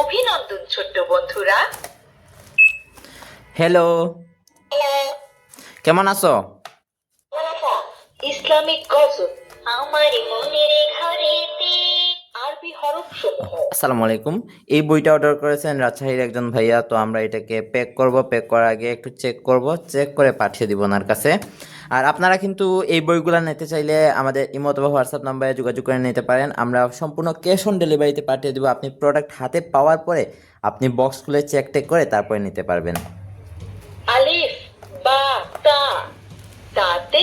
অভিনন্দন ছোট্ট বন্ধুরা। হ্যালো, কেমন আছো? ইসলামিক গজল আমার মনের ঘরেতে, আরবি হরফ সমূহ। আসসালামু আলাইকুম। এই বইটা অর্ডার করেছেন রাজশাহীর একজন ভাইয়া। তো আমরা এটাকে প্যাক করব, প্যাক করার আগে একটু চেক করব, চেক করে পাঠিয়ে দিব ওনার কাছে। আর আপনারা কিন্তু এই বইগুলো নিতে চাইলে আমাদের ইমো অথবা হোয়াটসঅ্যাপ নাম্বারে যোগাযোগ করে নিতে পারেন। আমরা সম্পূর্ণ ক্যাশ অন ডেলিভারিতে পাঠিয়ে দেবো। আপনি প্রোডাক্ট হাতে পাওয়ার পরে আপনি বক্স খুলে চেক টেক করে তারপরে নিতে পারবেন। আলিফ বা তা, তাতে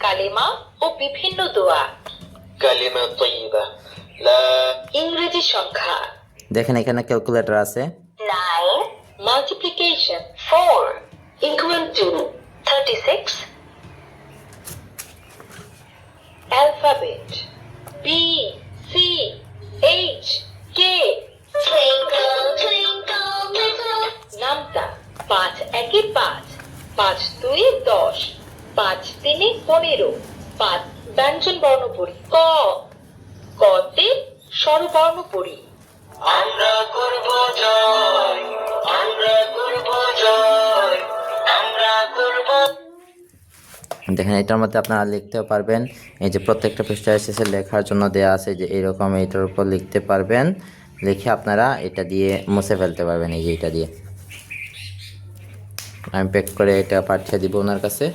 কালিমা ও বিভিন্ন দোয়া। كلمة طيبة لا ইংরেজি সংখ্যা দেখেন এখানে ক্যালকুলেটর আছে। 9 multiplication 4 equal to 36. Alphabet B C H K. Twinkle twinkle little. নামতা 5 একে 5, 5 2 10, 5 3 15, 5 ব্যঞ্জন বর্ণ পড়ি। ক, কতে স্বরবর্ণ পড়ি। আমরা করব জয় আমরা করব জয় আমরা করব দেখেন এটার মধ্যে আপনারা লিখতেও পারবেন। এই যে প্রত্যেকটা পৃষ্ঠায় শেষে লেখার জন্য দেয়া আছে, যে এরকম এইটার উপর লিখতে পারবেন। লিখে আপনারা এটা দিয়ে মুছে ফেলতে পারবেন। এই যে এটা দিয়ে আমি প্যাক করে এটা পাঠিয়ে দিব ওনার কাছে।